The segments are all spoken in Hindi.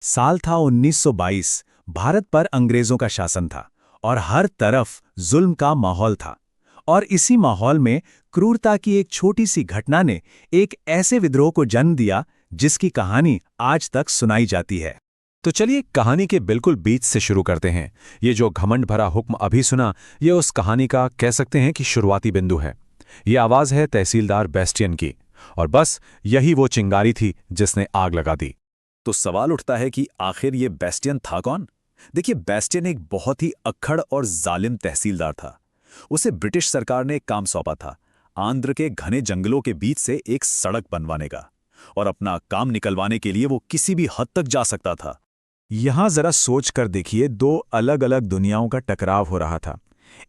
साल था 1922। भारत पर अंग्रेजों का शासन था और हर तरफ जुल्म का माहौल था। और इसी माहौल में क्रूरता की एक छोटी सी घटना ने एक ऐसे विद्रोह को जन्म दिया जिसकी कहानी आज तक सुनाई जाती है। तो चलिए कहानी के बिल्कुल बीच से शुरू करते हैं। ये जो घमंड भरा हुक्म अभी सुना, ये उस कहानी का कह सकते हैं कि शुरुआती बिंदु है। ये आवाज़ है तहसीलदार बेस्टियन की, और बस यही वो चिंगारी थी जिसने आग लगा दी। तो सवाल उठता है कि आखिर ये बेस्टियन था कौन? देखिए, बेस्टियन एक बहुत ही अक्खड़ और जालिम तहसीलदार था। उसे ब्रिटिश सरकार ने एक काम सौंपा था, आंध्र के घने जंगलों के बीच से एक सड़क बनवाने का। और अपना काम निकलवाने के लिए वो किसी भी हद तक जा सकता था। यहां जरा सोच कर देखिए, दो अलग अलग दुनियाओं का टकराव हो रहा था।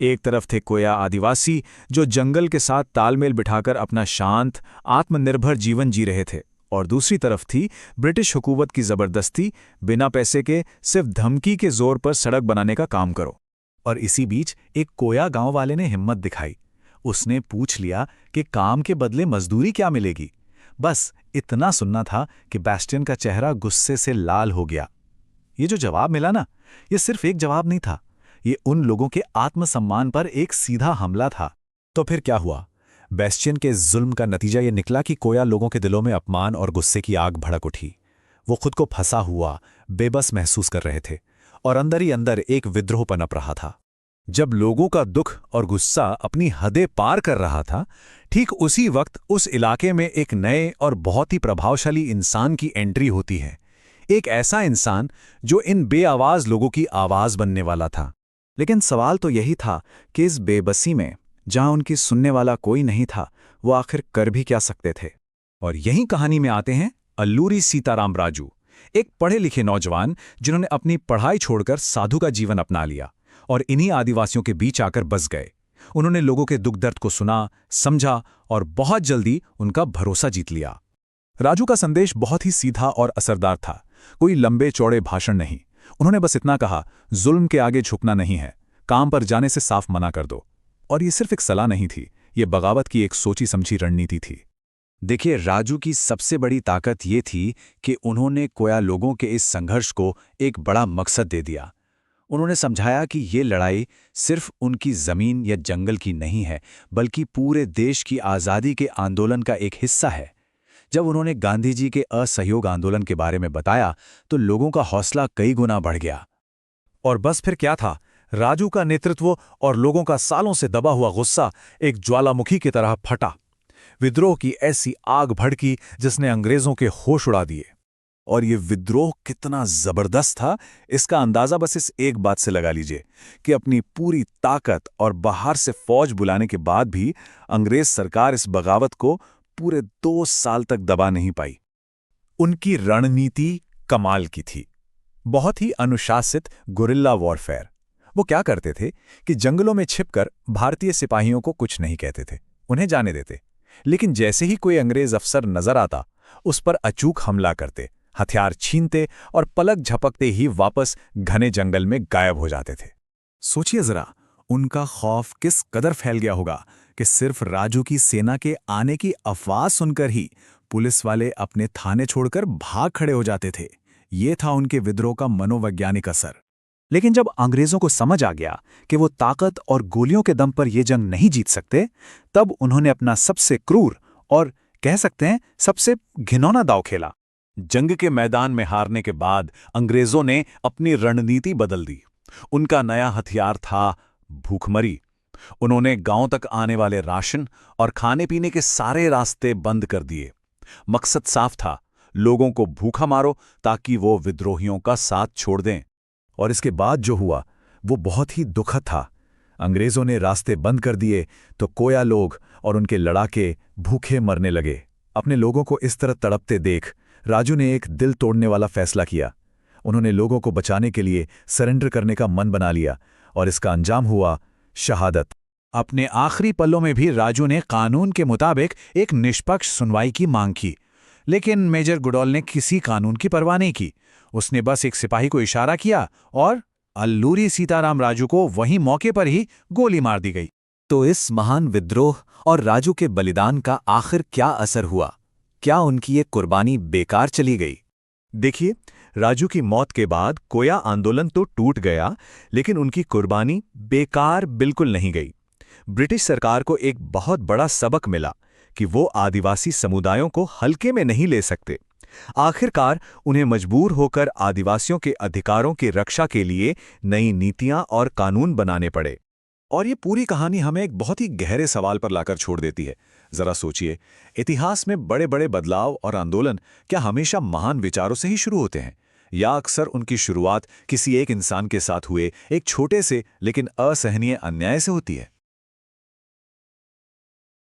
एक तरफ थे कोया आदिवासी जो जंगल के साथ तालमेल बिठाकर अपना शांत आत्मनिर्भर जीवन जी रहे थे, और दूसरी तरफ थी ब्रिटिश हुकूमत की जबरदस्ती, बिना पैसे के सिर्फ धमकी के जोर पर सड़क बनाने का काम करो। और इसी बीच एक कोया गांव वाले ने हिम्मत दिखाई। उसने पूछ लिया कि काम के बदले मजदूरी क्या मिलेगी। बस इतना सुनना था कि बेस्टियन का चेहरा गुस्से से लाल हो गया। ये जो जवाब मिला ना, ये सिर्फ एक जवाब नहीं था, ये उन लोगों के आत्मसम्मान पर एक सीधा हमला था। तो फिर क्या हुआ? बेस्टियन के जुल्म का नतीजा ये निकला कि कोया लोगों के दिलों में अपमान और गुस्से की आग भड़क उठी। वो खुद को फंसा हुआ, बेबस महसूस कर रहे थे, और अंदर ही अंदर एक विद्रोह पनप रहा था। जब लोगों का दुख और गुस्सा अपनी हदें पार कर रहा था, ठीक उसी वक्त उस इलाके में एक नए और बहुत ही प्रभावशाली इंसान की एंट्री होती है। एक ऐसा इंसान जो इन बेआवाज लोगों की आवाज बनने वाला था। लेकिन सवाल तो यही था कि इस बेबसी में, जहां उनकी सुनने वाला कोई नहीं था, वो आखिर कर भी क्या सकते थे। और यही कहानी में आते हैं अल्लूरी सीताराम राजू, एक पढ़े लिखे नौजवान जिन्होंने अपनी पढ़ाई छोड़कर साधु का जीवन अपना लिया और इन्हीं आदिवासियों के बीच आकर बस गए। उन्होंने लोगों के दुख दर्द को सुना, समझा और बहुत जल्दी उनका भरोसा जीत लिया। राजू का संदेश बहुत ही सीधा और असरदार था। कोई लंबे चौड़े भाषण नहीं। उन्होंने बस इतना कहा, जुल्म के आगे झुकना नहीं है, काम पर जाने से साफ मना कर दो। और ये सिर्फ एक सलाह नहीं थी, ये बगावत की एक सोची समझी रणनीति थी। देखिए, राजू की सबसे बड़ी ताकत ये थी कि उन्होंने कोया लोगों के इस संघर्ष को एक बड़ा मकसद दे दिया। उन्होंने समझाया कि ये लड़ाई सिर्फ उनकी जमीन या जंगल की नहीं है, बल्कि पूरे देश की आज़ादी के आंदोलन का एक हिस्सा है। जब उन्होंने गांधी जी के असहयोग आंदोलन के बारे में बताया, तो लोगों का हौसला कई गुना बढ़ गया। और बस फिर क्या था? राजू का नेतृत्व और लोगों का सालों से दबा हुआ गुस्सा एक ज्वालामुखी की तरह फटा। विद्रोह की ऐसी आग भड़की जिसने अंग्रेजों के होश उड़ा दिए। और ये विद्रोह कितना जबरदस्त था, इसका अंदाजा बस इस एक बात से लगा लीजिए कि अपनी पूरी ताकत और बाहर से फौज बुलाने के बाद भी अंग्रेज सरकार इस बगावत को पूरे 2 साल तक दबा नहीं पाई। उनकी रणनीति कमाल की थी, बहुत ही अनुशासित गुरिल्ला वॉरफेयर। वो क्या करते थे कि जंगलों में छिपकर भारतीय सिपाहियों को कुछ नहीं कहते थे, उन्हें जाने देते। लेकिन जैसे ही कोई अंग्रेज अफसर नजर आता, उस पर अचूक हमला करते, हथियार छीनते और पलक झपकते ही वापस घने जंगल में गायब हो जाते थे। सोचिए जरा, उनका खौफ किस कदर फैल गया होगा कि सिर्फ राजू की सेना के आने की अफवाह सुनकर ही पुलिस वाले अपने थाने छोड़कर भाग खड़े हो जाते थे। ये था उनके विद्रोह का मनोवैज्ञानिक असर। लेकिन जब अंग्रेजों को समझ आ गया कि वो ताकत और गोलियों के दम पर यह जंग नहीं जीत सकते, तब उन्होंने अपना सबसे क्रूर और कह सकते हैं सबसे घिनौना दांव खेला। जंग के मैदान में हारने के बाद अंग्रेजों ने अपनी रणनीति बदल दी। उनका नया हथियार था भूखमरी। उन्होंने गांव तक आने वाले राशन और खाने पीने के सारे रास्ते बंद कर दिए। मकसद साफ था, लोगों को भूखा मारो ताकि वो विद्रोहियों का साथ छोड़ दें। और इसके बाद जो हुआ वो बहुत ही दुखद था। अंग्रेजों ने रास्ते बंद कर दिए तो कोया लोग और उनके लड़ाके भूखे मरने लगे। अपने लोगों को इस तरह तड़पते देख राजू ने एक दिल तोड़ने वाला फैसला किया। उन्होंने लोगों को बचाने के लिए सरेंडर करने का मन बना लिया, और इसका अंजाम हुआ शहादत। अपने आखिरी पलों में भी राजू ने कानून के मुताबिक एक निष्पक्ष सुनवाई की मांग की, लेकिन मेजर गुडॉल ने किसी कानून की परवाह नहीं की। उसने बस एक सिपाही को इशारा किया और अल्लूरी सीताराम राजू को वहीं मौके पर ही गोली मार दी गई। तो इस महान विद्रोह और राजू के बलिदान का आखिर क्या असर हुआ? क्या उनकी ये कुर्बानी बेकार चली गई? देखिए, राजू की मौत के बाद कोया आंदोलन तो टूट गया, लेकिन उनकी कुर्बानी बेकार बिल्कुल नहीं गई। ब्रिटिश सरकार को एक बहुत बड़ा सबक मिला कि वो आदिवासी समुदायों को हल्के में नहीं ले सकते। आखिरकार उन्हें मजबूर होकर आदिवासियों के अधिकारों की रक्षा के लिए नई नीतियां और कानून बनाने पड़े। और ये पूरी कहानी हमें एक बहुत ही गहरे सवाल पर लाकर छोड़ देती है। जरा सोचिए, इतिहास में बड़े बड़े बदलाव और आंदोलन क्या हमेशा महान विचारों से ही शुरू होते हैं, या अक्सर उनकी शुरुआत किसी एक इंसान के साथ हुए एक छोटे से लेकिन असहनीय अन्याय से होती है?